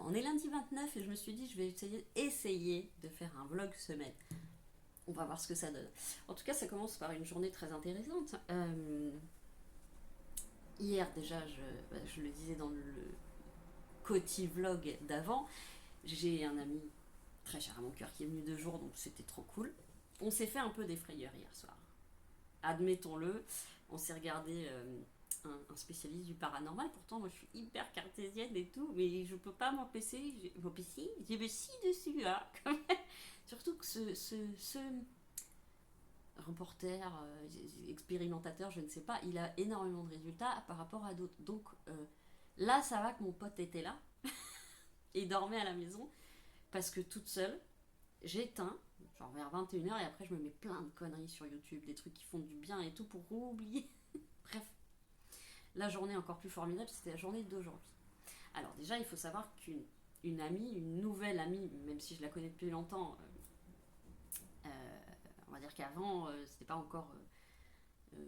on est lundi 29 et je me suis dit je vais essayer de faire un vlog semaine. On va voir ce que ça donne. En tout cas, ça commence par une journée très intéressante. Hier déjà, je le disais dans le Coty vlog d'avant, j'ai un ami très cher à mon cœur qui est venu 2 jours, donc c'était trop cool. On s'est fait un peu des frayeurs hier soir. Admettons-le, on s'est regardé un spécialiste du paranormal. Pourtant, moi, je suis hyper cartésienne et tout, mais je peux pas m'empêcher. J'ai me scie dessus, hein. Surtout que ce reporter, expérimentateur, je ne sais pas, il a énormément de résultats par rapport à d'autres. Donc là, ça va que mon pote était là et dormait à la maison parce que toute seule, j'éteins, genre vers 21h, et après je me mets plein de conneries sur YouTube, des trucs qui font du bien et tout pour oublier. Bref, la journée encore plus formidable, c'était la journée d'aujourd'hui. Alors déjà, il faut savoir qu'une amie, une nouvelle amie, même si je la connais depuis longtemps, on va dire qu'avant, c'était pas encore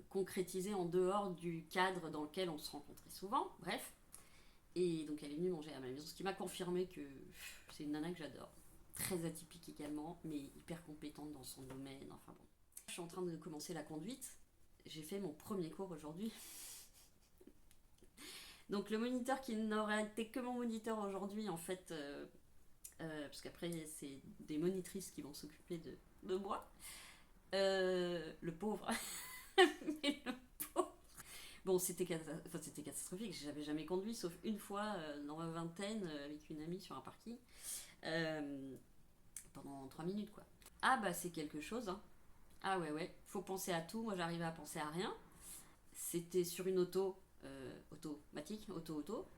concrétisé en dehors du cadre dans lequel on se rencontrait souvent. Bref, et donc elle est venue manger à ma maison, ce qui m'a confirmé que c'est une nana que j'adore. Très atypique également, mais hyper compétente dans son domaine, enfin bon. Je suis en train de commencer la conduite. J'ai fait mon premier cours aujourd'hui. Donc le moniteur qui n'aurait été que mon moniteur aujourd'hui, en fait, parce qu'après c'est des monitrices qui vont s'occuper de moi. Le pauvre. Mais le pauvre. Bon, c'était catastrophique. J'avais jamais conduit, sauf une fois dans ma vingtaine avec une amie sur un parking. Pendant 3 minutes, quoi. Ah bah c'est quelque chose, hein. Ah ouais, faut penser à tout. Moi j'arrivais à penser à rien. C'était sur une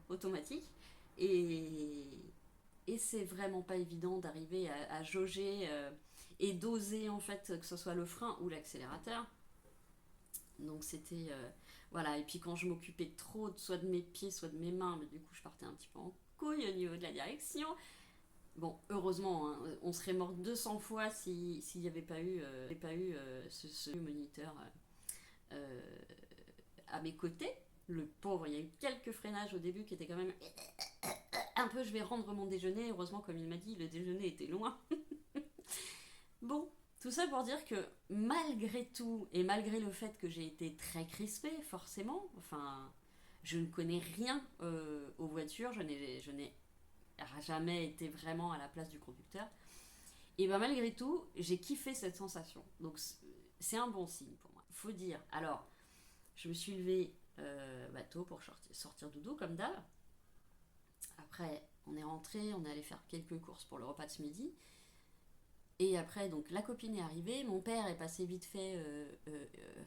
automatique. Et c'est vraiment pas évident d'arriver à jauger et doser en fait que ce soit le frein ou l'accélérateur. Donc c'était voilà. Et puis quand je m'occupais trop soit de mes pieds soit de mes mains, mais du coup je partais un petit peu en couille au niveau de la direction. Bon, heureusement, hein, on serait mort 200 fois s'il n'y avait pas eu, ce moniteur euh, à mes côtés. Le pauvre, il y a eu quelques freinages au début qui étaient quand même un peu, je vais rendre mon déjeuner. Heureusement, comme il m'a dit, le déjeuner était loin. Bon, tout ça pour dire que malgré tout, et malgré le fait que j'ai été très crispée, forcément, enfin, je ne connais rien aux voitures, je n'ai jamais été vraiment à la place du conducteur. Et ben malgré tout, j'ai kiffé cette sensation. Donc c'est un bon signe pour moi. Faut dire. Alors, je me suis levée tôt pour sortir dodo comme d'hab. Après, on est rentré, on est allé faire quelques courses pour le repas de ce midi. Et après, donc la copine est arrivée. Mon père est passé vite fait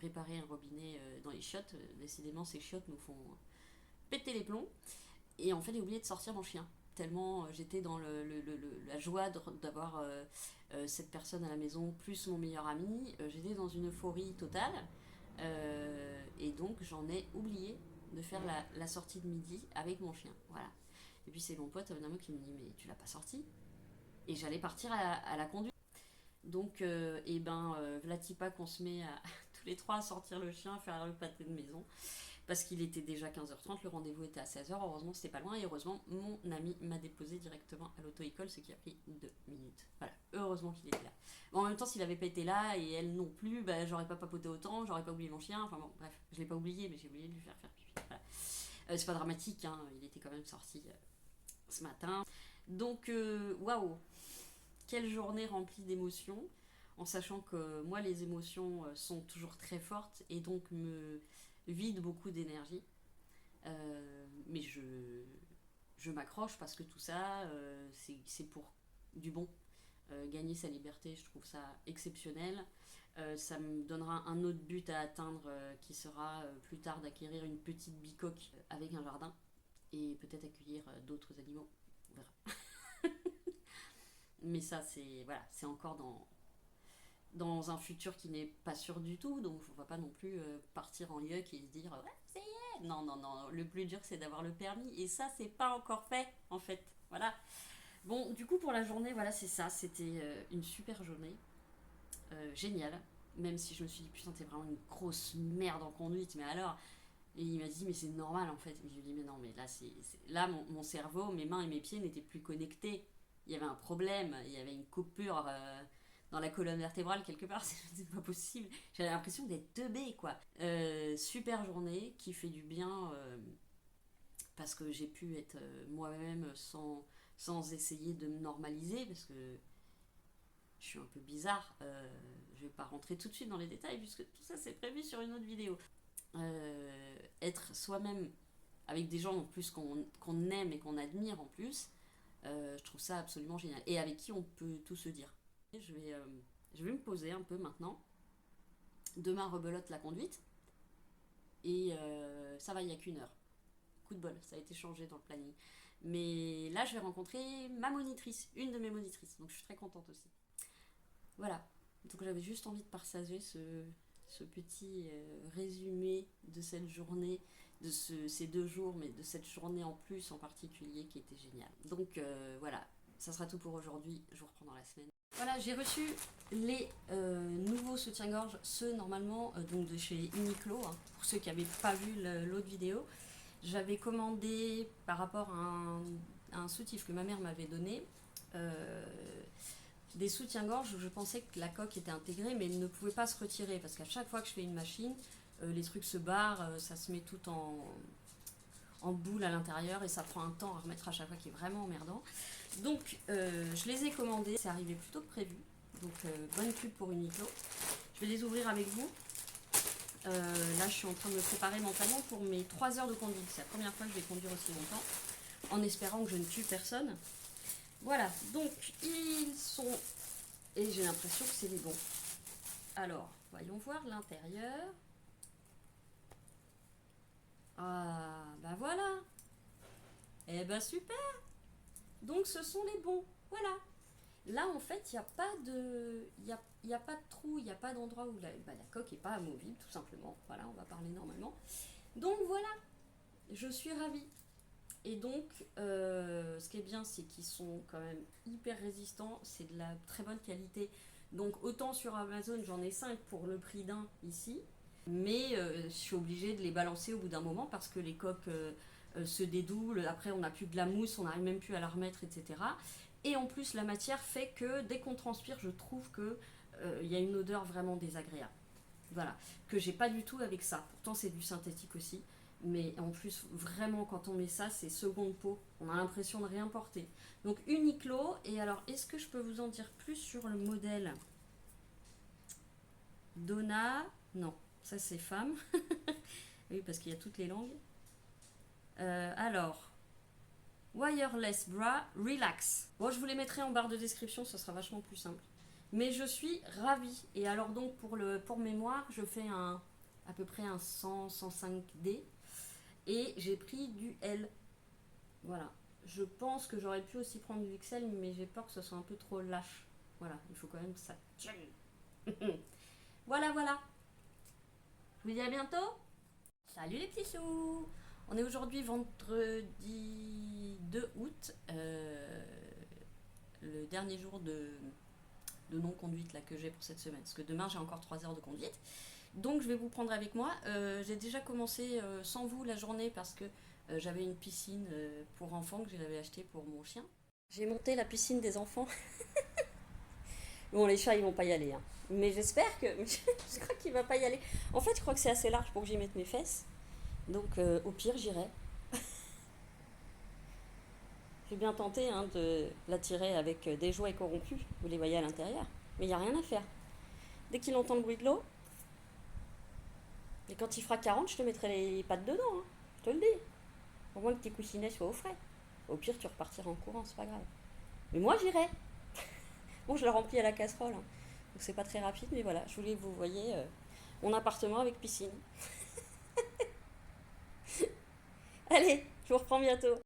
réparer un robinet dans les chiottes. Décidément, ces chiottes nous font péter les plombs. Et en fait, j'ai oublié de sortir mon chien. Tellement j'étais dans la joie d'avoir cette personne à la maison, plus mon meilleur ami. J'étais dans une euphorie totale. Et donc, j'en ai oublié de faire la sortie de midi avec mon chien. Voilà. Et puis, c'est mon pote Namo qui me dit mais tu l'as pas sorti. Et j'allais partir à la conduite. Donc, Vlatipa qu'on se met tous les trois à sortir le chien, à faire le pâté de maison. Parce qu'il était déjà 15h30, le rendez-vous était à 16h. Heureusement, c'était pas loin. Et heureusement, mon ami m'a déposé directement à l'auto-école, ce qui a pris 2 minutes. Voilà, heureusement qu'il était là. Bon, en même temps, s'il avait pas été là et elle non plus, bah, j'aurais pas papoté autant, j'aurais pas oublié mon chien. Enfin bon, bref, je l'ai pas oublié, mais j'ai oublié de lui faire pipi. Voilà. C'est pas dramatique, hein, il était quand même sorti ce matin. Donc, waouh, quelle journée remplie d'émotions, en sachant que moi, les émotions sont toujours très fortes et donc me vident beaucoup d'énergie. Mais je m'accroche parce que tout ça, c'est pour du bon. Gagner sa liberté, je trouve ça exceptionnel. Ça me donnera un autre but à atteindre qui sera plus tard d'acquérir une petite bicoque avec un jardin et peut-être accueillir d'autres animaux. On verra. Mais ça, c'est voilà, c'est encore dans un futur qui n'est pas sûr du tout, donc on va pas non plus partir en yuck et se dire ouais, ça y est. Non, non, non, le plus dur c'est d'avoir le permis et ça, c'est pas encore fait en fait. Voilà. Bon, du coup, pour la journée, voilà, c'est ça. C'était une super journée. Géniale. Même si je me suis dit, putain, t'es vraiment une grosse merde en conduite. Mais alors, Et il m'a dit, mais c'est normal en fait. Et je lui ai dit, mais non, mais là, là mon cerveau, mes mains et mes pieds n'étaient plus connectés. Il y avait un problème, il y avait une coupure dans la colonne vertébrale quelque part, c'est pas possible. J'avais l'impression d'être teubée, quoi. Super journée qui fait du bien parce que j'ai pu être moi-même sans essayer de me normaliser, parce que je suis un peu bizarre. Je vais pas rentrer tout de suite dans les détails puisque tout ça c'est prévu sur une autre vidéo. Être soi-même avec des gens en plus qu'on aime et qu'on admire en plus, je trouve ça absolument génial. Et avec qui on peut tout se dire. Je vais me poser un peu maintenant. Demain rebelote la conduite. Et ça va, il n'y a qu'une heure. Coup de bol, ça a été changé dans le planning. Mais là, je vais rencontrer ma monitrice, une de mes monitrices. Donc je suis très contente aussi. Voilà. Donc j'avais juste envie de partager ce petit résumé de cette journée, de ces 2 jours, mais de cette journée en plus en particulier qui était géniale. Donc voilà, ça sera tout pour aujourd'hui. Je vous reprends dans la semaine. Voilà, j'ai reçu les nouveaux soutiens-gorge, ceux normalement donc de chez Uniqlo, hein, pour ceux qui n'avaient pas vu l'autre vidéo. J'avais commandé par rapport à un soutif que ma mère m'avait donné. Des soutiens-gorge où je pensais que la coque était intégrée mais ne pouvait pas se retirer parce qu'à chaque fois que je fais une machine, les trucs se barrent, ça se met tout en boule à l'intérieur et ça prend un temps à remettre à chaque fois qui est vraiment emmerdant. Donc je les ai commandés, c'est arrivé plus tôt que prévu, donc bonne pub pour Uniqlo. Je vais les ouvrir avec vous. Là je suis en train de me préparer mentalement pour mes 3 heures de conduite, c'est la première fois que je vais conduire aussi longtemps, en espérant que je ne tue personne. Voilà, donc ils sont... Et j'ai l'impression que c'est les bons. Alors, voyons voir l'intérieur. Ah, bah voilà. Eh ben super. Donc ce sont les bons. Voilà. Là, en fait, il n'y a pas de... Il y a pas de trou, il n'y a pas d'endroit où la coque n'est pas amovible, tout simplement. Voilà, on va parler normalement. Donc voilà, je suis ravie. Et donc, ce qui est bien, c'est qu'ils sont quand même hyper résistants. C'est de la très bonne qualité. Donc, autant sur Amazon, j'en ai 5 pour le prix d'un ici. Mais je suis obligée de les balancer au bout d'un moment parce que les coques se dédoublent. Après, on n'a plus de la mousse, on n'arrive même plus à la remettre, etc. Et en plus, la matière fait que dès qu'on transpire, je trouve que y a une odeur vraiment désagréable. Voilà, que j'ai pas du tout avec ça. Pourtant, c'est du synthétique aussi. Mais en plus, vraiment, quand on met ça, c'est seconde peau. On a l'impression de rien porter. Donc, Uniqlo. Et alors, est-ce que je peux vous en dire plus sur le modèle Donna? Non, ça c'est femme. Oui, parce qu'il y a toutes les langues. Alors, Wireless Bra Relax. Bon, je vous les mettrai en barre de description, ça sera vachement plus simple. Mais je suis ravie. Et alors donc, pour mémoire, je fais à peu près un 100-105D. Et j'ai pris du L. Voilà. Je pense que j'aurais pu aussi prendre du XL, mais j'ai peur que ce soit un peu trop lâche. Voilà, il faut quand même que ça tienne. Voilà, voilà. Je vous dis à bientôt. Salut les petits sous. On est aujourd'hui vendredi 2 août, le dernier jour de non-conduite là, que j'ai pour cette semaine. Parce que demain, j'ai encore 3 heures de conduite. Donc, je vais vous prendre avec moi. J'ai déjà commencé sans vous la journée parce que j'avais une piscine pour enfants que j'avais achetée pour mon chien. J'ai monté la piscine des enfants. Bon, les chats, ils vont pas y aller. Hein. Mais j'espère que... je crois qu'il va pas y aller. En fait, je crois que c'est assez large pour que j'y mette mes fesses. Donc, au pire, j'irai. J'ai bien tenté hein, de l'attirer avec des jouets corrompus. Vous les voyez à l'intérieur. Mais il n'y a rien à faire. Dès qu'il entend le bruit de l'eau, et quand il fera 40, je te mettrai les pattes dedans. Hein. Je te le dis. Au moins que tes coussinets soient au frais. Au pire, tu repartiras en courant, c'est pas grave. Mais moi, j'irai. Bon, je le remplis à la casserole. Hein. Donc, c'est pas très rapide, mais voilà. Je voulais que vous voyez mon appartement avec piscine. Allez, je vous reprends bientôt.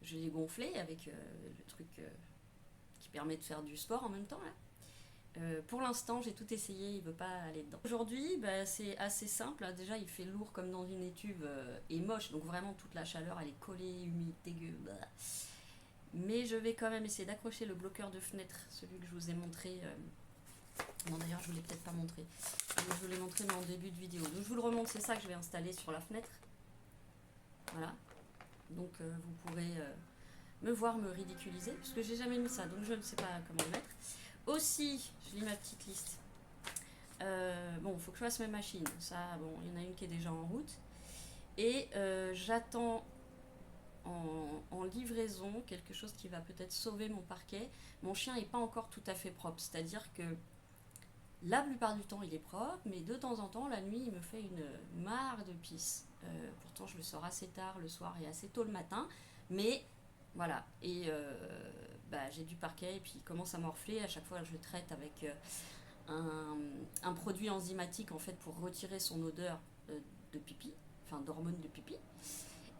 Je l'ai gonflé avec le truc qui permet de faire du sport en même temps. Là. Pour l'instant, j'ai tout essayé, il veut pas aller dedans. Aujourd'hui, bah, c'est assez simple. Hein. Déjà, il fait lourd comme dans une étuve et moche. Donc vraiment, toute la chaleur, elle est collée, humide, dégueu. Bah. Mais je vais quand même essayer d'accrocher le bloqueur de fenêtre, celui que je vous ai montré Bon, d'ailleurs, je vous l'ai peut-être pas montré. Je vous l'ai montré mais en début de vidéo. Donc je vous le remontre, c'est ça que je vais installer sur la fenêtre. Voilà. Donc vous pourrez me voir me ridiculiser, parce que j'ai jamais mis ça, donc je ne sais pas comment le mettre. Aussi, je lis ma petite liste. Bon, il faut que je fasse mes machines. Ça, bon, il y en a une qui est déjà en route. Et j'attends en livraison quelque chose qui va peut-être sauver mon parquet. Mon chien n'est pas encore tout à fait propre, c'est-à-dire que la plupart du temps il est propre, mais de temps en temps la nuit il me fait une mare de pisse. Pourtant je le sors assez tard le soir et assez tôt le matin, mais voilà. Et j'ai du parquet et puis il commence à morfler. À chaque fois je traite avec un produit enzymatique en fait pour retirer son odeur de pipi, enfin d'hormones de pipi.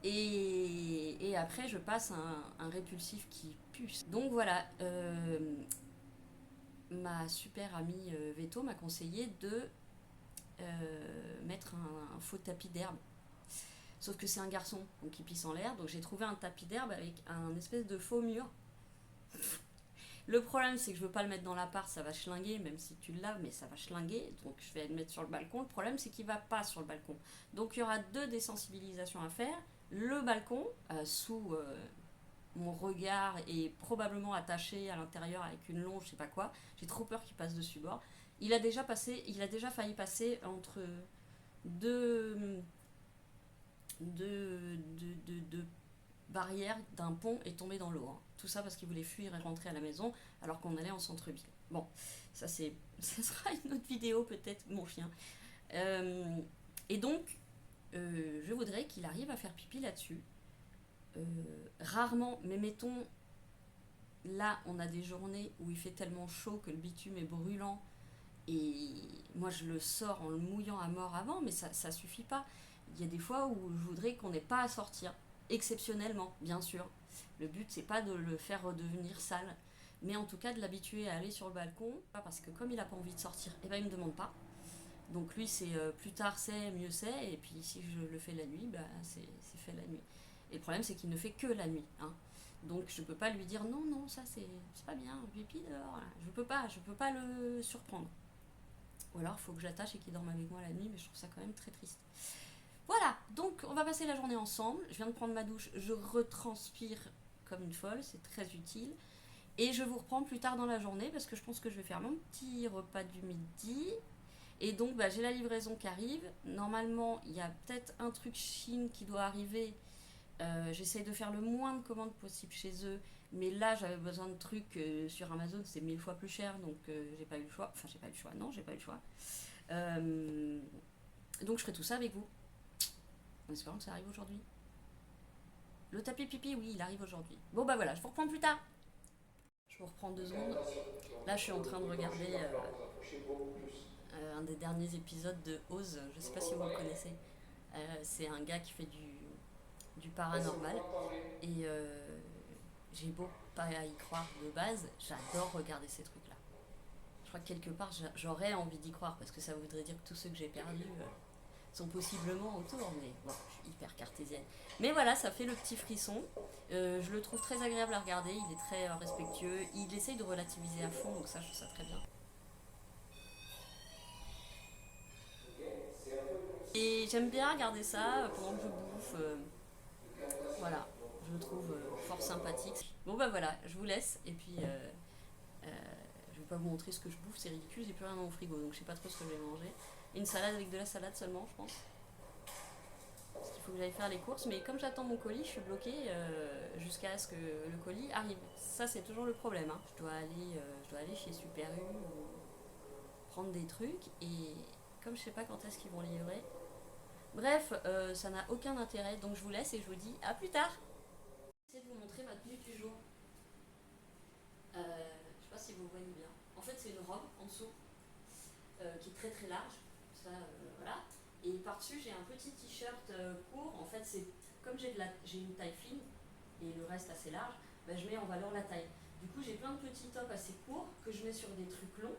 Et après, je passe un répulsif qui pue. Donc voilà, ma super amie Veto m'a conseillé de mettre un faux tapis d'herbe. Sauf que c'est un garçon, donc il pisse en l'air. Donc j'ai trouvé un tapis d'herbe avec un espèce de faux mur. Le problème, c'est que je veux pas le mettre dans l'appart, ça va schlinguer, même si tu le laves, mais ça va schlinguer. Donc je vais le mettre sur le balcon. Le problème, c'est qu'il va pas sur le balcon. Donc il y aura 2 désensibilisations à faire. Le balcon, sous mon regard est probablement attaché à l'intérieur avec une longe, je sais pas quoi. J'ai trop peur qu'il passe dessus bord. Il a déjà failli passer entre deux, deux barrières d'un pont et tomber dans l'eau. Hein. Tout ça parce qu'il voulait fuir et rentrer à la maison alors qu'on allait en centre-ville. Bon, ça sera une autre vidéo peut-être, mon chien. Et donc, je voudrais qu'il arrive à faire pipi là-dessus. Rarement, mais mettons, là on a des journées où il fait tellement chaud que le bitume est brûlant et moi je le sors en le mouillant à mort avant, mais ça suffit pas. Il y a des fois où je voudrais qu'on n'ait pas à sortir, exceptionnellement, bien sûr. Le but c'est pas de le faire redevenir sale, mais en tout cas de l'habituer à aller sur le balcon, parce que comme il a pas envie de sortir, et ben il me demande pas. Donc lui c'est plus tard c'est, mieux c'est, et puis si je le fais la nuit, bah, c'est fait la nuit. Et le problème c'est qu'il ne fait que la nuit. Hein. Donc je peux pas lui dire non, non, ça c'est pas bien, pipi dehors. Je peux pas le surprendre. Ou alors il faut que j'attache et qu'il dorme avec moi la nuit, mais je trouve ça quand même très triste. Voilà, donc on va passer la journée ensemble. Je viens de prendre ma douche, je retranspire comme une folle, c'est très utile. Et je vous reprends plus tard dans la journée parce que je pense que je vais faire mon petit repas du midi. Et donc j'ai la livraison qui arrive. Normalement, il y a peut-être un truc Chine qui doit arriver. J'essaye de faire le moins de commandes possible chez eux. Mais là, j'avais besoin de trucs sur Amazon, c'est 1000 fois plus cher, donc j'ai pas eu le choix. Enfin, j'ai pas eu le choix, non, j'ai pas eu le choix. Donc je ferai tout ça avec vous. En espérant que ça arrive aujourd'hui. Le tapis pipi, oui, il arrive aujourd'hui. Bon bah voilà, je vous reprends plus tard. Je vous reprends 2 secondes. Là, je suis en train de regarder un des derniers épisodes de Oz. Je sais pas si vous le connaissez. C'est un gars qui fait du paranormal. Et j'ai beau pas y croire de base, j'adore regarder ces trucs-là. Je crois que quelque part, j'aurais envie d'y croire parce que ça voudrait dire que tous ceux que j'ai perdus sont possiblement autour. Mais bon, je suis hyper cartésienne. Mais voilà, ça fait le petit frisson. Je le trouve très agréable à regarder. Il est très respectueux. Il essaye de relativiser à fond, donc ça, je trouve ça très bien. Et j'aime bien regarder ça pendant que je bouffe. Voilà, je le trouve fort sympathique. Bon bah voilà, je vous laisse et puis je vais pas vous montrer ce que je bouffe, c'est ridicule, j'ai plus rien dans mon frigo donc je sais pas trop ce que je vais manger. Une salade avec de la salade seulement, je pense. Parce qu'il faut que j'aille faire les courses, mais comme j'attends mon colis, je suis bloquée jusqu'à ce que le colis arrive. Ça c'est toujours le problème. Hein. Je dois aller chez Super U ou prendre des trucs et comme je sais pas quand est-ce qu'ils vont livrer. Bref, ça n'a aucun intérêt donc je vous laisse et je vous dis à plus tard. J'essaie de vous montrer ma tenue du jour. Je sais pas si vous voyez bien. En fait, c'est une robe en dessous qui est très très large. Ça, voilà. Et par-dessus, j'ai un petit t-shirt court. En fait, c'est comme j'ai une taille fine et le reste assez large, je mets en valeur la taille. Du coup, j'ai plein de petits tops assez courts que je mets sur des trucs longs.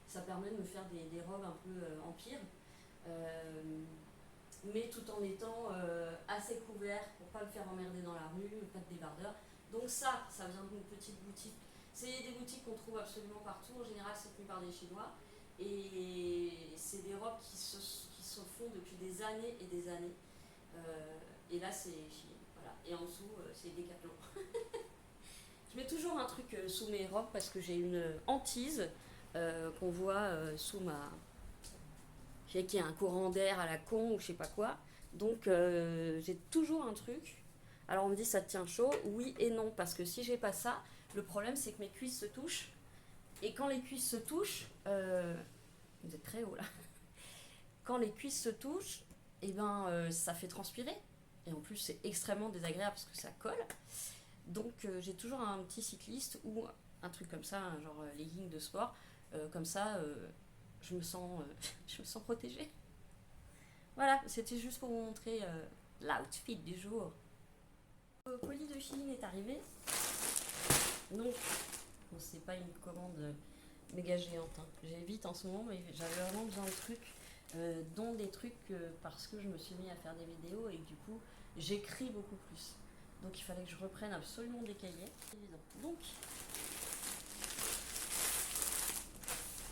Ça permet de me faire des robes un peu empire. Mais tout en étant assez couvert pour pas me faire emmerder dans la rue, pas de débardeur. Donc ça vient d'une petite boutique C'est des boutiques qu'on trouve absolument partout. En général, c'est tenu par des Chinois. Et c'est des robes qui se font depuis des années et des années. Et là, c'est voilà. Et en dessous, c'est Décathlon. Je mets toujours un truc sous mes robes parce que j'ai une hantise qu'on voit sous ma. Je sais qu'il y a un courant d'air à la con ou je sais pas quoi. Donc j'ai toujours un truc. Alors on me dit ça te tient chaud. Oui et non. Parce que si j'ai pas ça, le problème c'est que mes cuisses se touchent. Et quand les cuisses se touchent, vous êtes très haut là. Quand les cuisses se touchent, et ben ça fait transpirer. Et en plus c'est extrêmement désagréable parce que ça colle. Donc j'ai toujours un petit cycliste ou un truc comme ça, un genre legging de sport. Comme ça, je me sens, je me sens protégée. Voilà, c'était juste pour vous montrer l'outfit du jour. Le colis de Chine est arrivé. Donc, bon, c'est pas une commande méga géante. Hein. J'évite en ce moment, mais j'avais vraiment besoin de trucs, dont des trucs parce que je me suis mis à faire des vidéos et du coup, j'écris beaucoup plus. Donc, il fallait que je reprenne absolument des cahiers. Évident. Donc,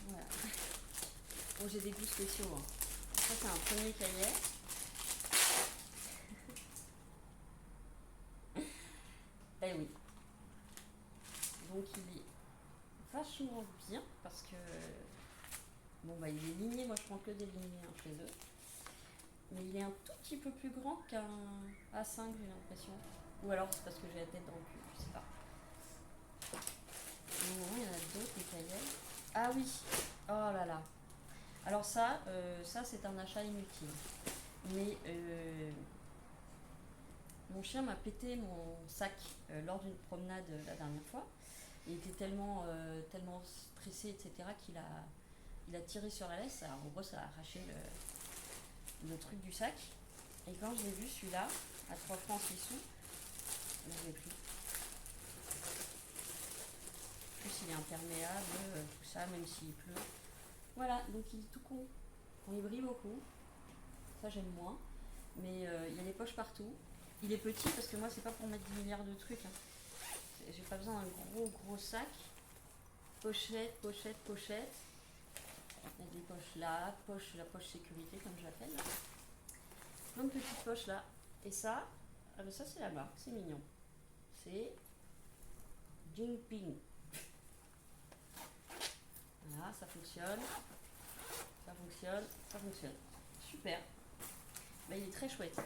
voilà. Bon, j'ai des goûts spéciaux. Hein. Ça, c'est un premier cahier. Eh oui. Donc, il est vachement bien parce que bon bah il est ligné, moi je prends que des lignées hein, chez eux. Mais il est un tout petit peu plus grand qu'un A5 j'ai l'impression. Ou alors c'est parce que j'ai la tête dans le cul, je sais pas. Non, il y en a d'autres des cahiers. Ah oui, oh là là. Alors ça c'est un achat inutile. Mais mon chien m'a pété mon sac lors d'une promenade la dernière fois. Il était tellement stressé, etc., il a tiré sur la laisse. Alors, en gros, ça a arraché le truc du sac. Et quand je l'ai vu, celui-là, à 3 francs 6 sous, je ne l'ai plus. En plus, il est imperméable, tout ça, même s'il pleut. Voilà, donc il est tout con. Bon, il brille beaucoup. Ça, j'aime moins. Mais il y a des poches partout. Il est petit parce que moi, c'est pas pour mettre 10 milliards de trucs. Hein. J'ai pas besoin d'un gros sac. Pochette, pochette, pochette. Il y a des poches là, la poche sécurité comme je l'appelle. Plein de petites poches là. Et ça, ah ben ça c'est la marque, c'est mignon. C'est Jinping. Voilà, ça fonctionne. Ça fonctionne, ça fonctionne. Super. Ben, il est très chouette.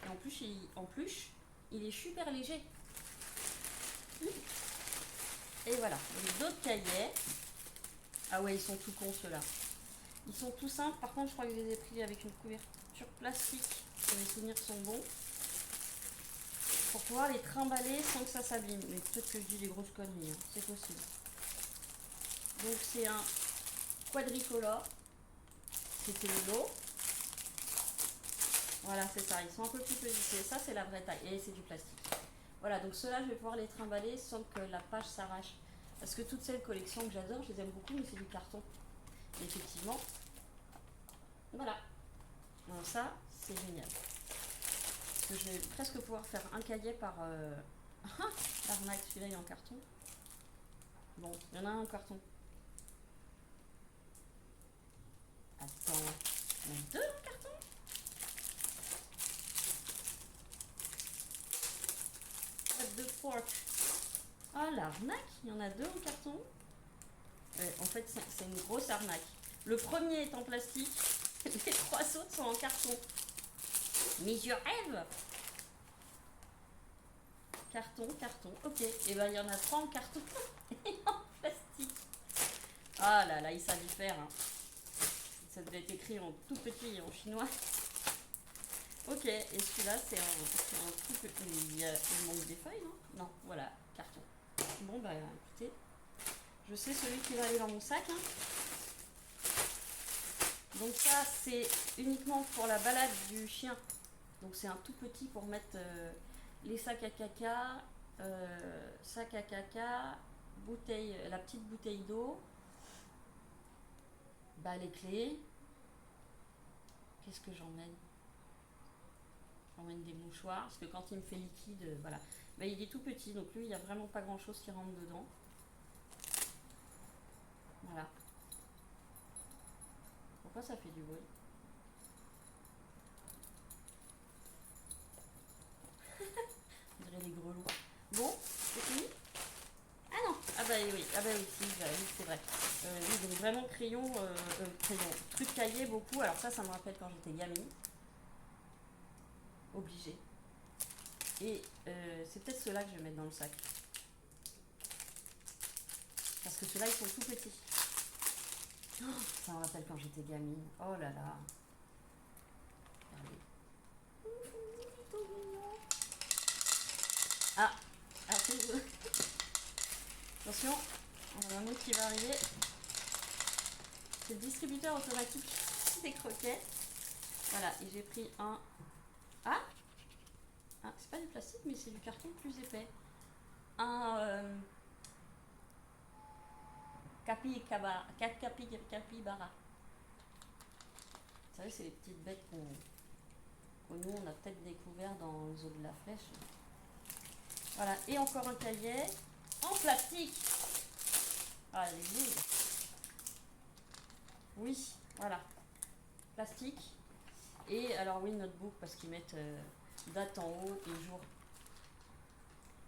Et en plus, il est super léger. Et voilà. Les autres cahiers. Ah ouais, ils sont tout cons ceux-là. Ils sont tout simples. Par contre, je crois que je les ai pris avec une couverture plastique. Les souvenirs sont bons. Pour pouvoir les trimballer sans que ça s'abîme. Mais peut-être que je dis des grosses conneries. Hein. C'est possible. Donc c'est un quadricolore. C'était le lot. Voilà, c'est ça. Ils sont un peu plus petits. Ça, c'est la vraie taille. Et c'est du plastique. Voilà, donc ceux-là, je vais pouvoir les trimballer sans que la page s'arrache. Parce que toutes ces collections que j'adore, je les aime beaucoup, mais c'est du carton. Et effectivement, voilà. Alors ça, c'est génial. Parce que je vais presque pouvoir faire un cahier par... l'arnaque, celui-là, il est en carton. Bon, il y en a un en carton. Attends, il y en a deux en carton? De pork. Ah, l'arnaque, il y en a deux en carton. En fait, c'est une grosse arnaque. Le premier est en plastique, les 3 autres sont en carton. Mais je rêve! Carton, carton, ok. Et ben il y en a 3 en carton et en plastique. Ah là là, ils savent y faire. Hein. Ça devait être écrit en tout petit en chinois. Ok, et celui-là c'est en tout petit. Il manque des feuilles, non? Non, voilà, carton. Bon bah écoutez, je sais celui qui va aller dans mon sac. Hein. Donc ça c'est uniquement pour la balade du chien. Donc c'est un tout petit pour mettre les sacs à caca, sac à caca, bouteille, la petite bouteille d'eau, bah les clés. Qu'est-ce que j'emmène? J'emmène des mouchoirs parce que quand il me fait liquide, voilà. Bah, il est tout petit, donc lui il n'y a vraiment pas grand chose qui rentre dedans. Voilà. Pourquoi ça fait du bruit? On dirait des grelots. Bon, c'est fini? Ah non! Ah bah oui, si, bah oui, c'est vrai. Oui, donc vraiment crayon, truc cahier beaucoup. Alors ça me rappelle quand j'étais gamine. Obligé. Et c'est peut-être ceux-là que je vais mettre dans le sac. Parce que ceux-là, ils sont tout petits. Oh, ça me rappelle quand j'étais gamine. Oh là là. Regardez. Ah, attention, on a un autre qui va arriver. C'est le distributeur automatique des croquettes. Voilà, et j'ai pris un... Ah, c'est pas du plastique, mais c'est du carton plus épais. Un capybara. Vous savez, c'est les petites bêtes que nous, on a peut-être découvert dans les eaux de la Flèche. Voilà, et encore un cahier en plastique. Ah, elle est lourde. Oui, voilà. Plastique. Et alors oui, notebook, parce qu'ils mettent date en haut et jour.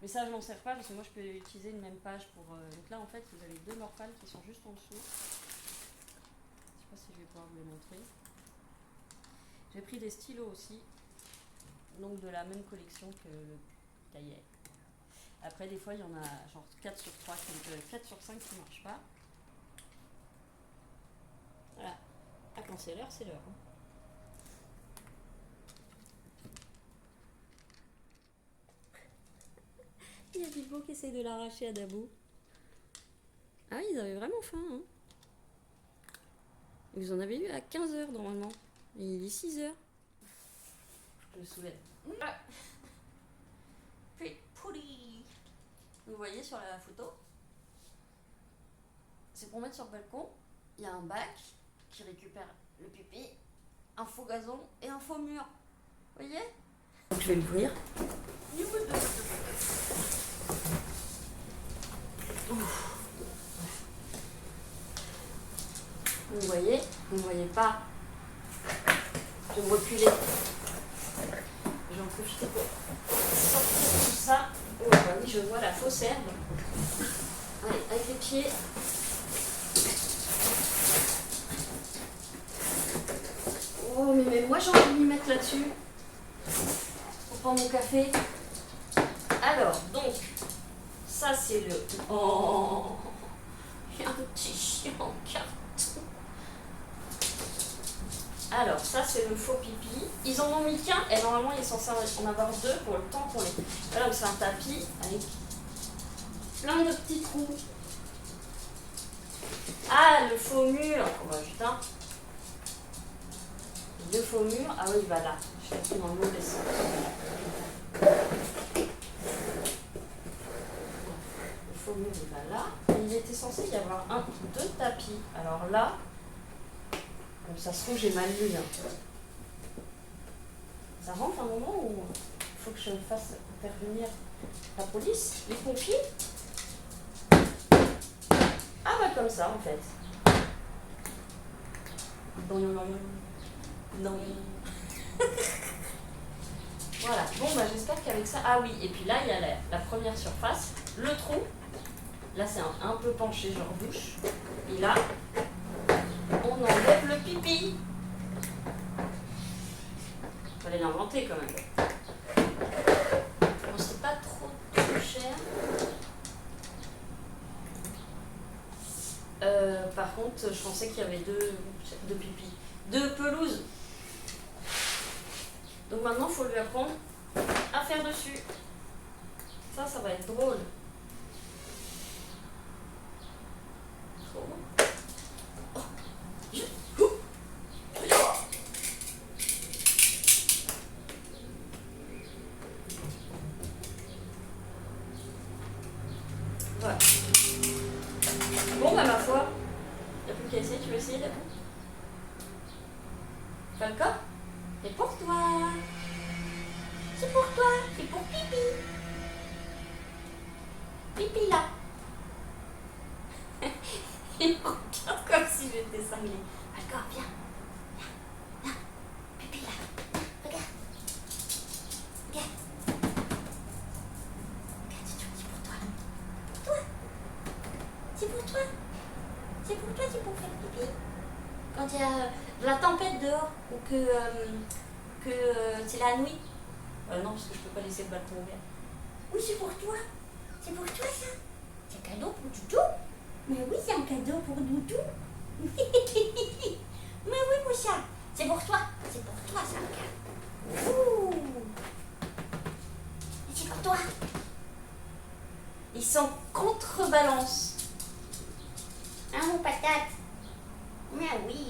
Mais ça, je m'en sers pas, parce que moi, je peux utiliser une même page pour... Donc là, en fait, vous avez deux morphales qui sont juste en dessous. Je sais pas si je vais pouvoir vous les montrer. J'ai pris des stylos aussi. Donc de la même collection que le cahier. Après, des fois, il y en a genre 4 sur 3, 4 sur 5 qui ne marchent pas. Voilà. Ah, quand c'est l'heure, c'est l'heure. Hein. Il y a Bilbo qui essaye de l'arracher à Dabo. Ah, ils avaient vraiment faim. Hein. Vous en avez eu à 15h normalement. Et il est 6h. Je le soulève. Ah. Vous voyez sur la photo, c'est pour mettre sur le balcon. Il y a un bac qui récupère le pipi, un faux gazon et un faux mur. Vous voyez? Donc je vais l'ouvrir. Vous voyez? Vous ne voyez pas? Je vais me reculer. J'en profite pour sortir tout ça. Oh bah oui, je vois la fausse herbe. Allez, avec les pieds. Oh, mais même moi j'ai envie de m'y mettre là-dessus. Pour prendre mon café. Alors, donc, ça c'est le... Oh, il y a un petit chien en carton. Alors, ça c'est le faux pipi. Ils en ont mis qu'un et normalement ils sont censés en avoir deux pour le temps qu'on les... Voilà, donc c'est un tapis avec plein de petits trous. Ah, le faux mur. Oh bah putain. Le faux mur. Ah oui, bah là. Je suis dans le mauvais sens. Le faux mur, il va là. Et il était censé y avoir deux tapis. Alors là, ça se trouve, j'ai mal lu. Hein. Ça rentre un moment où il faut que je fasse intervenir la police, les pompiers. Ah bah comme ça en fait. Non. Voilà, bon bah j'espère qu'avec ça... Ah oui, et puis là il y a la première surface, le trou. Là c'est un peu penché, genre bouche. Et là, on enlève le pipi. Fallait l'inventer quand même. Bon, c'est pas trop cher. Par contre, je pensais qu'il y avait deux pipis. Deux pelouses. Donc maintenant, il faut lui apprendre à faire dessus. Ça va être drôle. Trop bon. Voilà. Bon, bah ma foi, il n'y a plus qu'à essayer. Tu veux essayer d'abord? Falcon? C'est pour toi. C'est pour toi. C'est pour pipi. Pipi là. Et pour j'étais cinglée. D'accord, viens. Viens. Pipi là. Regarde. Regarde. Regarde, c'est pour toi. Pour toi. C'est pour toi. C'est pour toi, c'est pour faire pipi. Quand il y a de la tempête dehors ou que c'est la nuit. Non, parce que je peux pas laisser le balcon ouvert. Oui, c'est pour toi. C'est pour toi ça. C'est un cadeau pour Doudou. Mais oui, c'est un cadeau pour Doudou. Mais oui, mon chat. C'est pour toi. C'est pour toi ça, regarde. Ouh. Et c'est pour toi. Ils sont contrebalance. Hein, mon patate. Mais oui.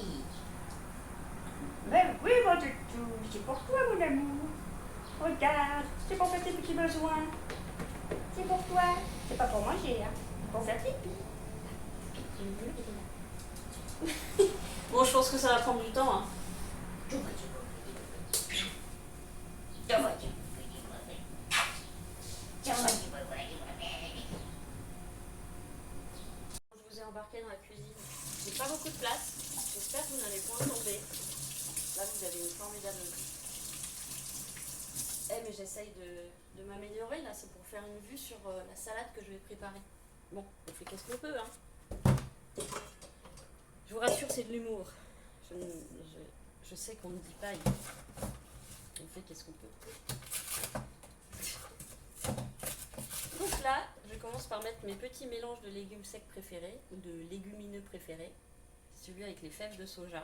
Mais oui, mon toutou, c'est pour toi, mon amour. Regarde, c'est pour faire tes petits besoins. C'est pour toi. C'est pas pour manger, hein. C'est pour faire pipi. Bon, je pense que ça va prendre du temps. Hein. Je vous ai embarqué dans la cuisine. J'ai pas beaucoup de place. J'espère que vous n'allez point tomber. Là, vous avez une formidable vue. Eh, mais j'essaye de m'améliorer. Là, c'est pour faire une vue sur la salade que je vais préparer. Bon, on fait qu'est-ce qu'on peut, hein. Je vous rassure, c'est de l'humour. Je sais qu'on ne dit pas. On fait qu'est-ce qu'on peut. Donc là, je commence par mettre mes petits mélanges de légumes secs préférés, ou de légumineux préférés. Celui avec les fèves de soja.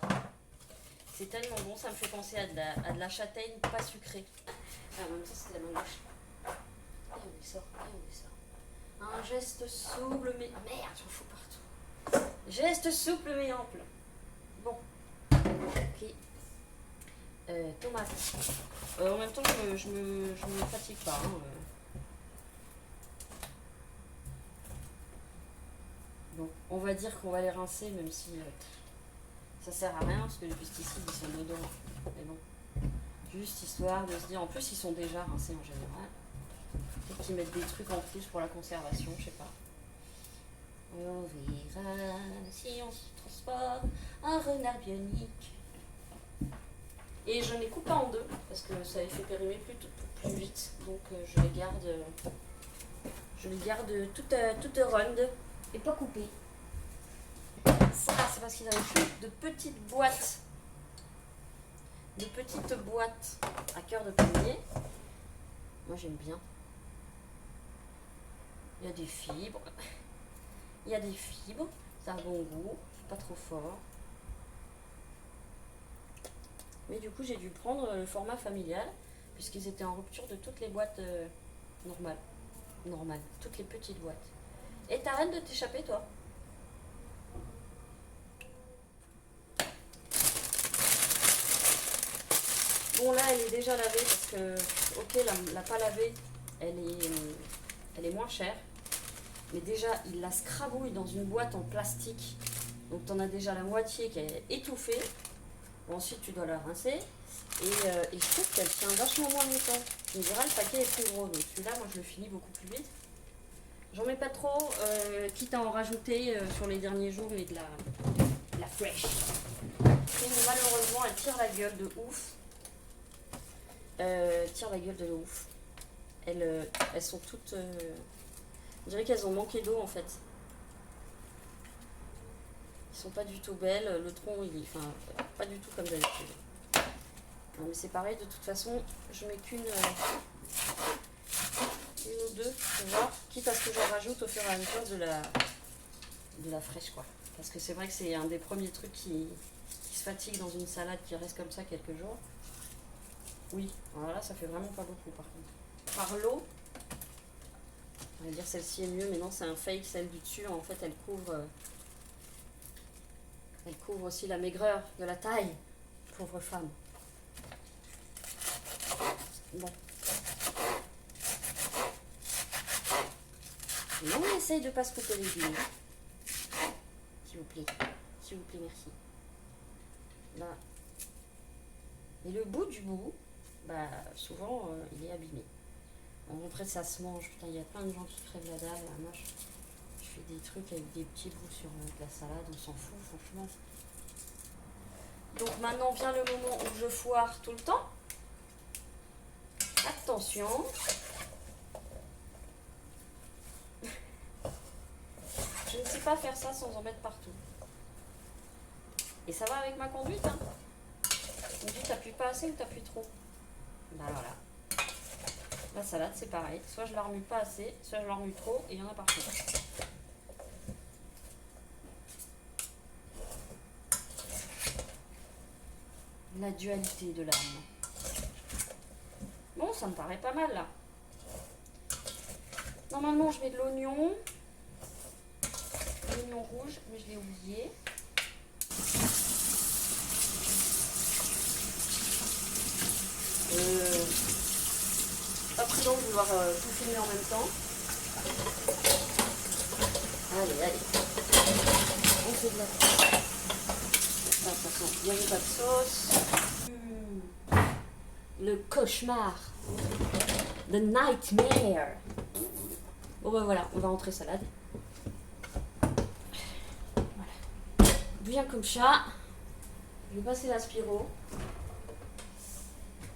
C'est tellement bon, ça me fait penser à de la châtaigne pas sucrée. Ah, en même temps, c'était la main gauche. Et on les sort, et on les sort. Un geste souple, mais... Ah merde, j'en fous partout. Geste souple mais ample. Bon. Ok. Tomate. En même temps, je me fatigue pas. Hein. Bon, on va dire qu'on va les rincer, même si ça sert à rien, parce que les pesticides, ils sont dedans. Mais bon, juste histoire de se dire, en plus, ils sont déjà rincés en général. Peut-être qu'ils mettent des trucs en plus pour la conservation, je sais pas. On verra si on se transforme en renard bionique. Et je ne les coupe pas en deux, parce que ça les fait périmer plus vite. Donc je les garde toutes rondes et pas coupées. Ça, c'est parce qu'ils avaient fait de petites boîtes. De petites boîtes à cœur de palmier. Moi, j'aime bien. Il y a des fibres. Il y a des fibres. Ça a bon goût. Pas trop fort. Mais du coup, j'ai dû prendre le format familial, puisqu'ils étaient en rupture de toutes les boîtes normales. Toutes les petites boîtes. Et t'arrêtes de t'échapper, toi? Bon, là, elle est déjà lavée, parce que, ok, la pas lavée, elle est moins chère. Mais déjà, il la scrabouille dans une boîte en plastique. Donc, t'en as déjà la moitié qui est étouffée. Bon, ensuite, tu dois la rincer. Et je trouve qu'elle tient vachement moins longtemps. Tu me diras, le paquet est plus gros. Donc, celui-là, moi, je le finis beaucoup plus vite. J'en mets pas trop, quitte à en rajouter sur les derniers jours, mais de la fresh. Et malheureusement, elle tire la gueule de ouf. Elles sont toutes... on dirait qu'elles ont manqué d'eau, en fait. Ils sont pas du tout belles. Le tronc, il est... Enfin, pas du tout comme d'habitude. Non, mais c'est pareil, de toute façon, je mets qu'une ou deux, tu vois, quitte à ce que j'en rajoute au fur et à mesure de la fraîche, quoi. Parce que c'est vrai que c'est un des premiers trucs qui se fatigue dans une salade qui reste comme ça quelques jours. Oui, voilà, ça fait vraiment pas beaucoup par contre. Par l'eau, on va dire celle-ci est mieux, mais non, c'est un fake, celle du dessus, en fait, elle couvre aussi la maigreur de la taille. Pauvre femme. Bon. Et on essaye de ne pas se couper les yeux. S'il vous plaît. S'il vous plaît, merci. Là. Et le bout du bout, bah, souvent, il est abîmé. Bon, après, ça se mange. Putain, il y a plein de gens qui crèvent la dalle. Moi, je fais des trucs avec des petits bouts sur de la salade. On s'en fout, franchement. Donc maintenant vient le moment où je foire tout le temps. Attention. Je ne sais pas faire ça sans en mettre partout. Et ça va avec ma conduite, hein. Tu me dis, t'appuies pas assez ou t'appuies trop? Bah voilà. La salade, c'est pareil. Soit je la remue pas assez, soit je la remue trop et il y en a partout. La dualité de l'âme. Bon, ça me paraît pas mal là. Normalement, je mets de l'oignon. L'oignon rouge, mais je l'ai oublié. Pas prudent de vouloir tout filmer en même temps. Allez, allez. On fait de la sauce. De toute façon, il n'y avait pas de sauce. Le cauchemar. The nightmare. Bon ben voilà, on va rentrer salade. Voilà. Bien comme ça. Je vais passer l'aspiro.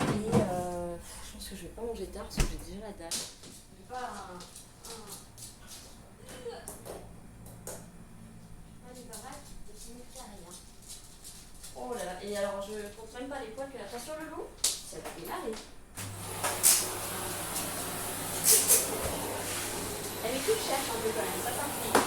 Et je pense que je vais pas manger tard parce que j'ai déjà la dalle. Je vais pas Oh là là, et alors je compte même pas les poils qu'elle a pas sur le dos. Ça va démarrer. Elle est toute chère un peu quand même, ça t'inquiète.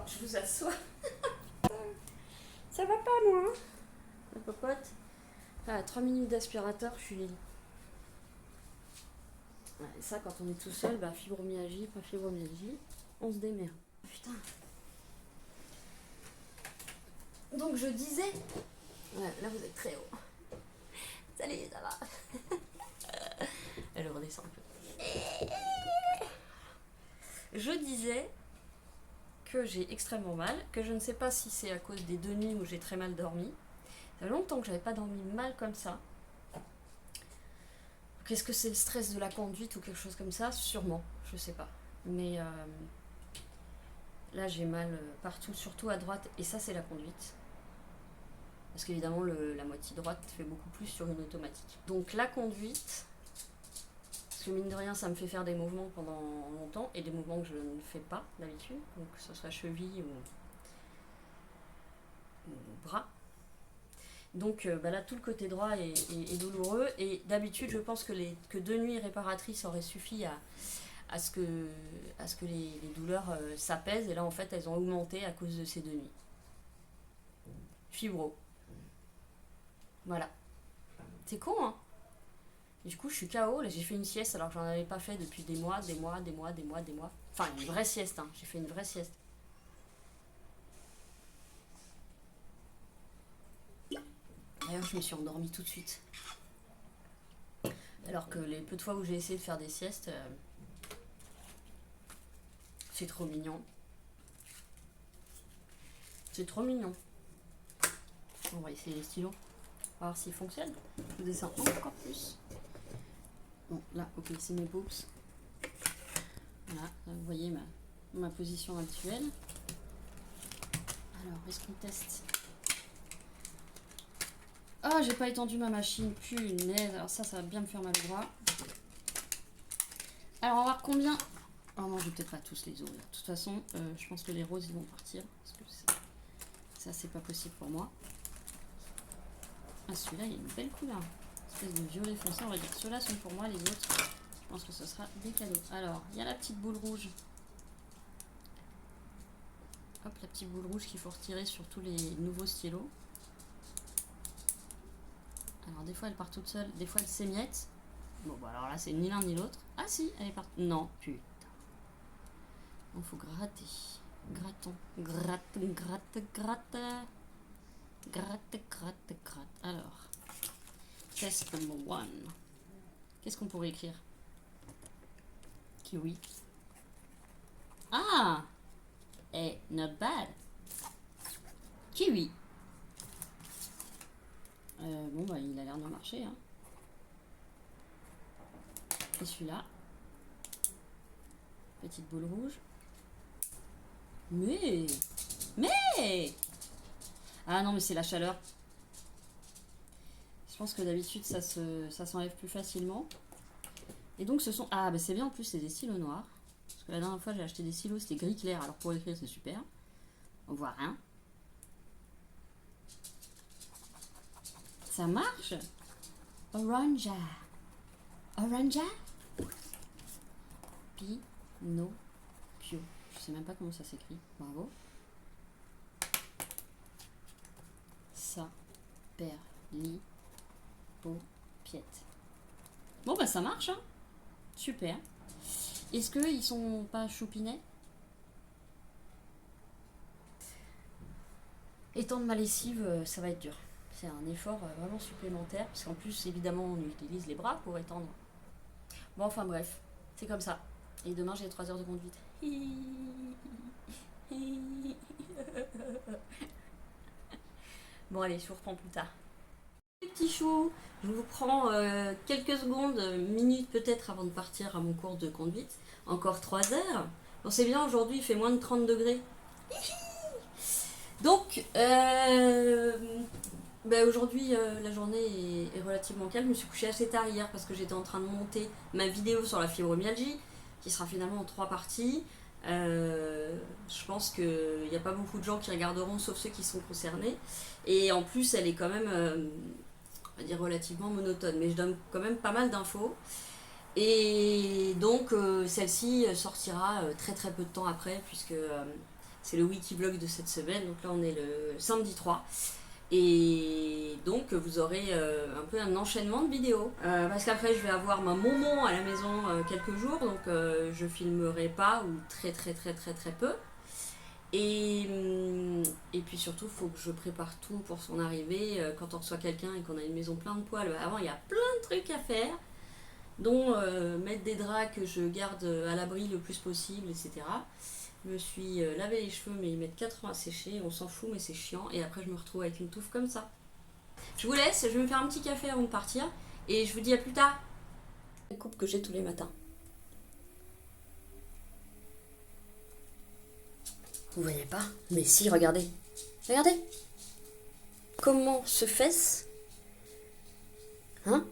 Je vous assois. Ça va pas, moi. La popote. Ah, 3 minutes d'aspirateur, je suis... Ouais, ça, quand on est tout seul, bah, fibromyalgie, pas fibromyalgie, on se démerde. Putain. Donc je disais... Ouais, là vous êtes très haut. Salut, ça va. Elle redescend un peu. Je disais que j'ai extrêmement mal, que je ne sais pas si c'est à cause des 2 nuits où j'ai très mal dormi. Ça fait longtemps que j'avais pas dormi mal comme ça. Qu'est-ce que c'est le stress de la conduite ou quelque chose comme ça? Sûrement, je sais pas. Mais là j'ai mal partout, surtout à droite, et ça c'est la conduite. Parce qu'évidemment la moitié droite fait beaucoup plus sur une automatique. Donc la conduite, parce que mine de rien ça me fait faire des mouvements pendant longtemps, et des mouvements que je ne fais pas d'habitude, donc que ce soit cheville ou bras. Donc bah là tout le côté droit est douloureux, et d'habitude je pense que 2 nuits réparatrices auraient suffi à ce que les douleurs s'apaisent, et là en fait elles ont augmenté à cause de ces 2 nuits. Fibro. Voilà. C'est con, hein. Et du coup je suis KO, là j'ai fait une sieste alors que j'en avais pas fait depuis des mois. Enfin une vraie sieste, hein. J'ai fait une vraie sieste. D'ailleurs, je me suis endormie tout de suite. Alors que les peu de fois où j'ai essayé de faire des siestes, c'est trop mignon. C'est trop mignon. On va essayer les stylos. On va voir s'ils fonctionnent. Je descends encore plus. Bon, là, ok, c'est mes boobs. Voilà, là, vous voyez ma position actuelle. Alors, est-ce qu'on teste? Ah, j'ai pas étendu ma machine, punaise. Alors ça va bien me faire mal au bras. Alors, on va voir combien... Oh non, je vais peut-être pas tous les ouvrir. De toute façon, je pense que les roses, ils vont partir. Parce que ça, c'est pas possible pour moi. Ah, celui-là, il y a une belle couleur. Une espèce de violet foncé, on va dire. Ceux-là sont pour moi, les autres, je pense que ce sera des cadeaux. Alors, il y a la petite boule rouge. Hop, la petite boule rouge qu'il faut retirer sur tous les nouveaux stylos. Alors des fois elle part toute seule, des fois elle s'émiette. Bon bah alors là c'est ni l'un ni l'autre. Ah si, elle est partie. Non, putain. Il faut gratter. Grattons. Gratte, gratte, gratte. Gratte, gratte, gratte. Alors. Test number 1. Qu'est-ce qu'on pourrait écrire? Kiwi. Ah! Hey, not bad. Kiwi. Bon, bah, il a l'air de marcher. Hein. Et celui-là. Petite boule rouge. Mais ah non, mais c'est la chaleur. Je pense que d'habitude, ça s'enlève plus facilement. Et donc, ce sont... Ah, bah c'est bien, en plus, c'est des stylos noirs. Parce que la dernière fois, j'ai acheté des stylos, c'était gris clair. Alors, pour écrire, c'est super. On voit rien. Ça marche. Orange. Orange. Pinocchio. Je sais même pas comment ça s'écrit. Bravo. Ça. Perlipopiette. Bon bah ça marche. Hein. Super. Est-ce qu'ils sont pas choupinets? Étendre ma lessive, ça va être dur. C'est un effort vraiment supplémentaire. Parce qu'en plus, évidemment, on utilise les bras pour étendre. Bon, enfin bref. C'est comme ça. Et demain, j'ai 3 heures de conduite. Bon, allez, je vous reprends plus tard. Les petits choux, je vous prends quelques secondes, minutes peut-être avant de partir à mon cours de conduite. Encore 3 heures. Bon, c'est bien, aujourd'hui, il fait moins de 30 degrés. Donc, aujourd'hui, la journée est relativement calme. Je me suis couchée assez tard hier parce que j'étais en train de monter ma vidéo sur la fibromyalgie, qui sera finalement en 3 parties. Je pense qu'il n'y a pas beaucoup de gens qui regarderont, sauf ceux qui sont concernés. Et en plus, elle est quand même, on va dire, relativement monotone. Mais je donne quand même pas mal d'infos. Et donc, celle-ci sortira très très peu de temps après, puisque c'est le wiki-vlog de cette semaine. Donc là, on est le samedi 3. Et donc vous aurez un peu un enchaînement de vidéos parce qu'après je vais avoir ma maman à la maison quelques jours, donc je filmerai pas ou très peu, et puis surtout il faut que je prépare tout pour son arrivée. Quand on reçoit quelqu'un et qu'on a une maison pleine de poils, avant il y a plein de trucs à faire, dont mettre des draps que je garde à l'abri le plus possible, etc. Je me suis lavé les cheveux, mais ils mettent 4 ans à sécher, on s'en fout, mais c'est chiant. Et après, je me retrouve avec une touffe comme ça. Je vous laisse, je vais me faire un petit café avant de partir. Et je vous dis à plus tard. La coupe que j'ai tous les matins. Vous voyez pas? Mais si, regardez. Regardez. Comment se fesse? Hein?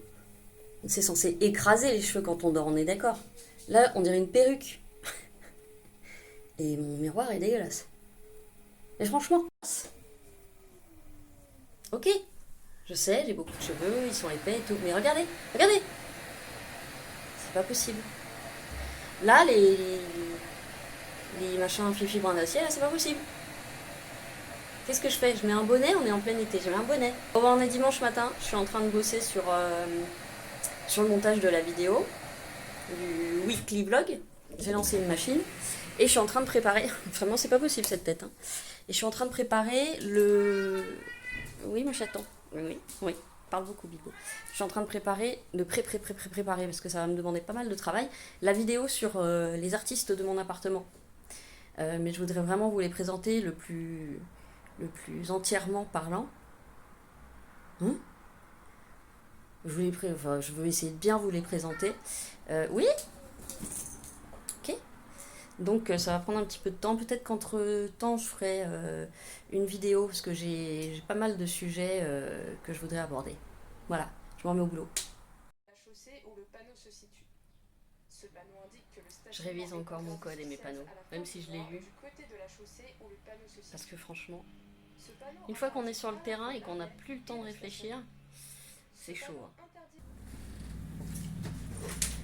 C'est censé écraser les cheveux quand on dort, on est d'accord. Là, on dirait une perruque. Et mon miroir est dégueulasse. Mais franchement, ok, je sais, j'ai beaucoup de cheveux, ils sont épais et tout, mais regardez, regardez. C'est pas possible. Là, les machins fifi brun d'acier, là, c'est pas possible. Qu'est-ce que je fais? Je mets un bonnet, on est en plein été, je mets un bonnet. Bon, on est dimanche matin, je suis en train de bosser sur le montage de la vidéo, du weekly vlog. J'ai lancé une machine. Et je suis en train de préparer, vraiment c'est pas possible cette tête, hein. Et je suis en train de préparer le... Oui mon chaton, oui, parle beaucoup Bibo. Je suis en train de préparer, préparer, parce que ça va me demander pas mal de travail, la vidéo sur les artistes de mon appartement. Mais je voudrais vraiment vous les présenter le plus entièrement parlant. Hein? Je veux essayer de bien vous les présenter. Oui. Ok. Donc ça va prendre un petit peu de temps. Peut-être qu'entre temps je ferai une vidéo parce que j'ai pas mal de sujets que je voudrais aborder. Voilà, je m'en mets au boulot. La chaussée où le panneau se situe. Ce panneau indique que le Je révise encore mon code et mes panneaux, même si je l'ai lu. Parce que franchement, une fois qu'on est sur le terrain et qu'on n'a plus le temps de réfléchir, c'est chaud. Hein.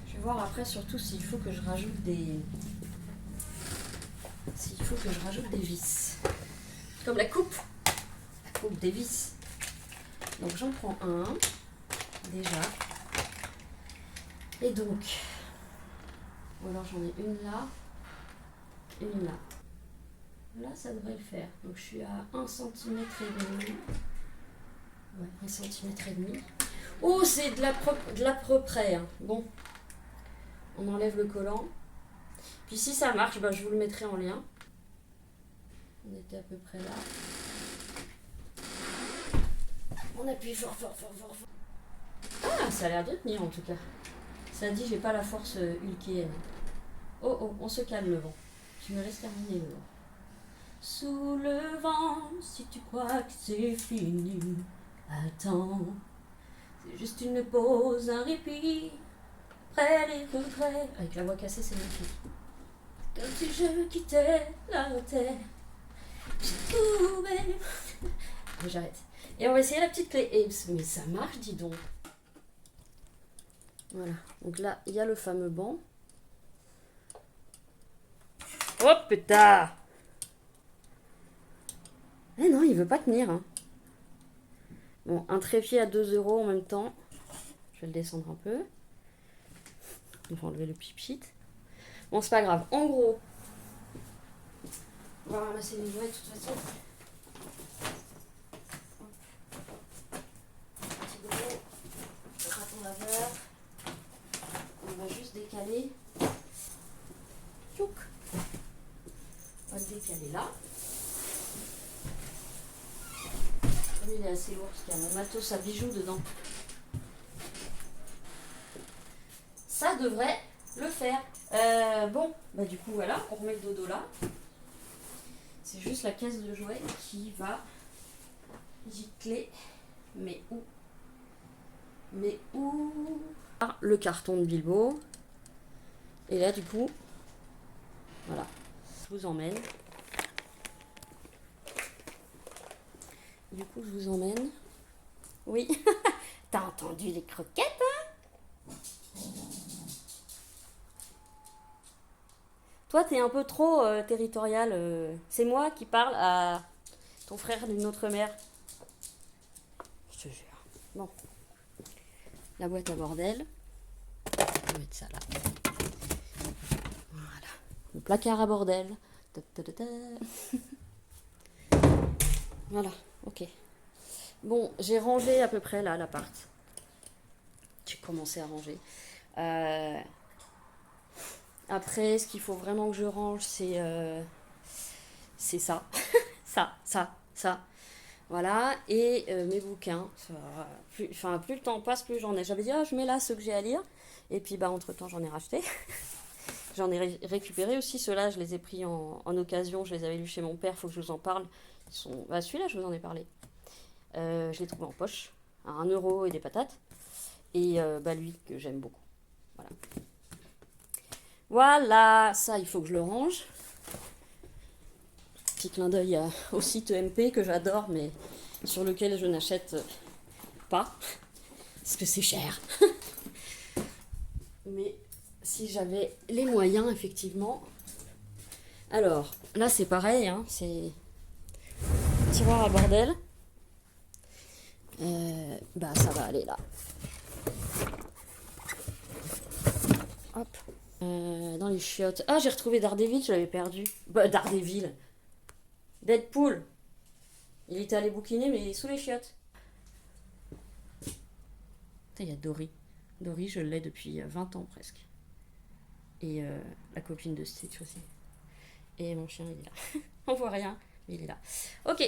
Je vais voir après surtout s'il faut que je rajoute des... vis. Comme la coupe des vis. Donc j'en prends un, déjà. Et donc, ou alors j'en ai une là, une là. Là, ça devrait le faire. Donc je suis à 1,5 cm. Ouais, 1,5 cm. Oh, c'est de l'à peu près. Hein. Bon, on enlève le collant. Puis si ça marche, bah, je vous le mettrai en lien. On était à peu près là. On appuie fort. Ah, ça a l'air de tenir en tout cas. Ça dit j'ai pas la force hulkienne. Oh, on se calme le vent. Tu me laisses terminer le vent. Sous le vent, si tu crois que c'est fini, attends. C'est juste une pause, un répit. Après les regrets. Avec la voix cassée, c'est magnifique. Comme si je quittais la terre. J'ai trouvé. J'arrête. Et on va essayer la petite clé Apes. Mais ça marche, dis donc. Voilà. Donc là, il y a le fameux banc. Oh putain! Eh non, il veut pas tenir. Hein. Bon, un trépied à 2 € en même temps. Je vais le descendre un peu. On va enlever le pipit. Bon, c'est pas grave. En gros, on va ramasser les jouets de toute façon. Petit gros, raton laveur. On va juste décaler. Tchouk. On va le décaler là. Comme il est assez lourd parce qu'il y a mon matos à bijoux dedans. Ça devrait le faire. Bon, bah du coup voilà, on remet le dodo là. C'est juste la caisse de jouets qui va gicler. Mais où? Le carton de Bilbo. Et là du coup, voilà, je vous emmène. Du coup, je vous emmène. Oui, t'as entendu les croquettes, hein? Toi, t'es un peu trop territorial. C'est moi qui parle à ton frère d'une autre mère. Je te jure. Bon. La boîte à bordel. On va mettre ça là. Voilà. Le placard à bordel. Voilà. Ok. Bon, j'ai rangé à peu près là l'appart. J'ai commencé à ranger. Après, ce qu'il faut vraiment que je range, c'est ça. ça. Voilà. Et mes bouquins. Plus le temps passe, plus j'en ai. J'avais dit, je mets là ceux que j'ai à lire. Et puis, entre-temps, j'en ai racheté. J'en ai récupéré aussi. Ceux-là, je les ai pris en occasion. Je les avais lus chez mon père. Il faut que je vous en parle. Celui-là, je vous en ai parlé. Je l'ai trouvé en poche. À 1 € et des patates. Et lui, que j'aime beaucoup. Voilà. Voilà, ça il faut que je le range. Petit clin d'œil au site EMP que j'adore, mais sur lequel je n'achète pas, parce que c'est cher. Mais si j'avais les moyens, effectivement. Alors, là c'est pareil, hein, c'est tiroir à bordel. Ça va aller là. Hop. Dans les chiottes. Ah, j'ai retrouvé Daredevil, je l'avais perdu. Daredevil. Deadpool. Il était allé bouquiner, mais il est sous les chiottes. Il y a Dory. Dory, je l'ai depuis 20 ans presque. Et la copine de Stitch aussi. Et mon chien, il est là. On voit rien, mais il est là. Ok.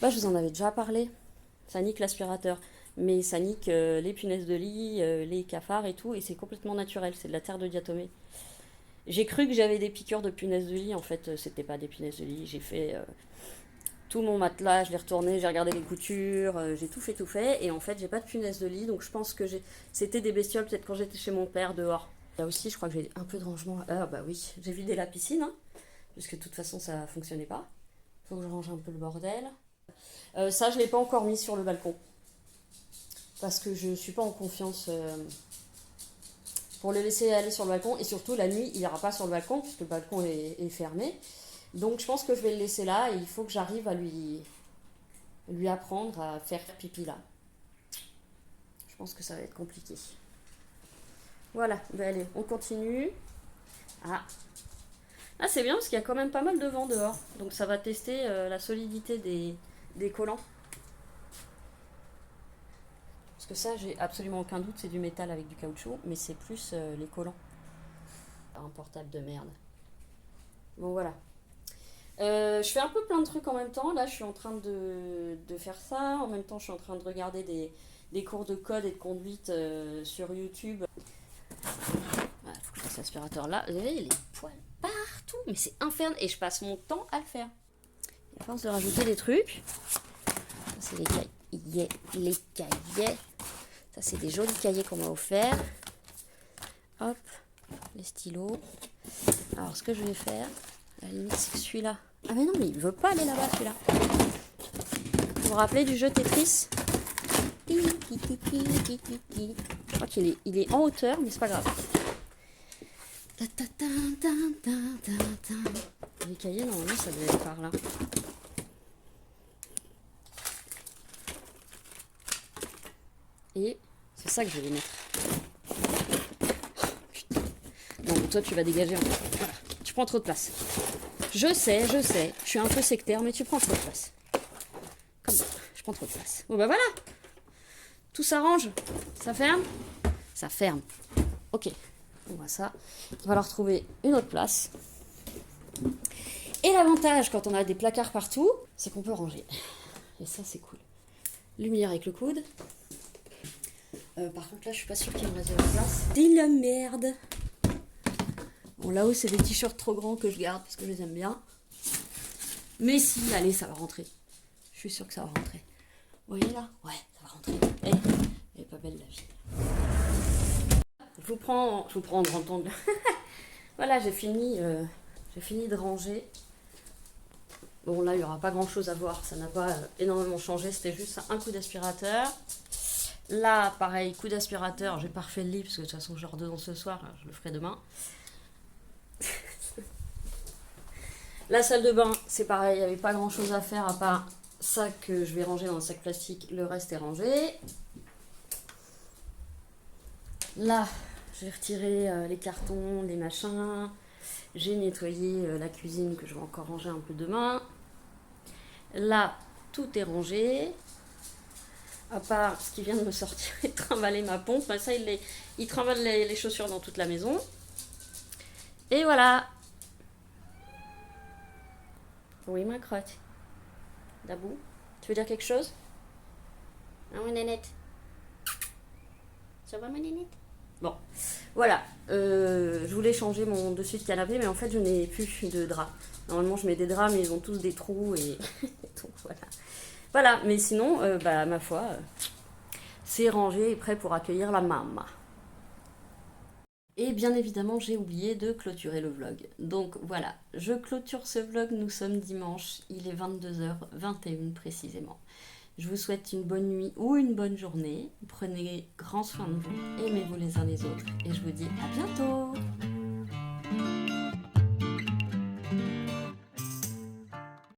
Je vous en avais déjà parlé. Ça nique l'aspirateur. Mais ça nique les punaises de lit, les cafards et tout, et c'est complètement naturel, c'est de la terre de diatomée. J'ai cru que j'avais des piqûres de punaises de lit, en fait c'était pas des punaises de lit, j'ai fait tout mon matelas, je l'ai retourné, j'ai regardé les coutures, j'ai tout fait, et en fait j'ai pas de punaises de lit, donc je pense que c'était des bestioles peut-être quand j'étais chez mon père dehors. Là aussi je crois que j'ai un peu de rangement, oui, j'ai vidé la piscine, hein, parce que de toute façon ça fonctionnait pas. Faut que je range un peu le bordel. Ça je l'ai pas encore mis sur le balcon. Parce que je ne suis pas en confiance pour le laisser aller sur le balcon. Et surtout, la nuit, il n'ira pas sur le balcon, puisque le balcon est fermé. Donc, je pense que je vais le laisser là. Et il faut que j'arrive à lui apprendre à faire pipi là. Je pense que ça va être compliqué. Voilà, allez, on continue. Ah, c'est bien, parce qu'il y a quand même pas mal de vent dehors. Donc, ça va tester la solidité des collants. Parce que ça, j'ai absolument aucun doute, c'est du métal avec du caoutchouc, mais c'est plus les collants. Un portable de merde. Bon, voilà. Je fais un peu plein de trucs en même temps. Là, je suis en train de faire ça. En même temps, je suis en train de regarder des cours de code et de conduite sur YouTube. Voilà, faut que je fasse l'aspirateur là. Vous voyez, les poils partout. Mais c'est infernal. Et je passe mon temps à le faire. À force de rajouter des trucs. Ça, c'est les cahiers. Les cahiers. Ça, c'est des jolis cahiers qu'on m'a offert. Hop, les stylos. Alors, ce que je vais faire, à la limite, c'est que celui-là. Ah, mais non, mais il veut pas aller là-bas, celui-là. Vous vous rappelez du jeu Tetris? Je crois qu'il est en hauteur, mais c'est pas grave. Les cahiers, normalement, ça devait être par là. Et c'est ça que je vais les mettre. Putain. Non, toi, tu vas dégager. Voilà. Tu prends trop de place. Je sais, je suis un peu sectaire, mais tu prends trop de place. Comme ça, je prends trop de place. Bon, bah voilà. Tout s'arrange. Ça ferme? Ça ferme. Ok. On voit ça. On va leur trouver une autre place. Et l'avantage, quand on a des placards partout, c'est qu'on peut ranger. Et ça, c'est cool. Lumière avec le coude. Par contre, là, je suis pas sûre qu'il me reste de la place. C'est la merde. Bon, là-haut, c'est des t-shirts trop grands que je garde parce que je les aime bien. Mais si, allez, ça va rentrer. Je suis sûre que ça va rentrer. Vous voyez là? Ouais, ça va rentrer. Elle est pas belle la vie. Je vous prends en grand angle. Voilà, j'ai fini de ranger. Bon, là, il n'y aura pas grand-chose à voir. Ça n'a pas énormément changé. C'était juste un coup d'aspirateur. Là, pareil, coup d'aspirateur. J'ai pas refait le lit parce que de toute façon, je redonne ce soir. Je le ferai demain. La salle de bain, c'est pareil. Il n'y avait pas grand-chose à faire à part ça que je vais ranger dans le sac plastique. Le reste est rangé. Là, j'ai retiré les cartons, les machins. J'ai nettoyé la cuisine que je vais encore ranger un peu demain. Là, tout est rangé. À part ce qui vient de me sortir et de trimballer ma pompe. Ça, il trimballe les chaussures dans toute la maison. Et voilà. Oui, ma crotte. Dabou, tu veux dire quelque chose? Ah, ma nénette. Ça va, ma nénette? Bon, voilà. Je voulais changer mon dessus de canapé, mais en fait, je n'ai plus de draps. Normalement, je mets des draps, mais ils ont tous des trous et donc voilà. Voilà, mais sinon, ma foi, c'est rangé et prêt pour accueillir la maman. Et bien évidemment, j'ai oublié de clôturer le vlog. Donc voilà, je clôture ce vlog, nous sommes dimanche, il est 22h21 précisément. Je vous souhaite une bonne nuit ou une bonne journée. Prenez grand soin de vous, aimez-vous les uns les autres et je vous dis à bientôt!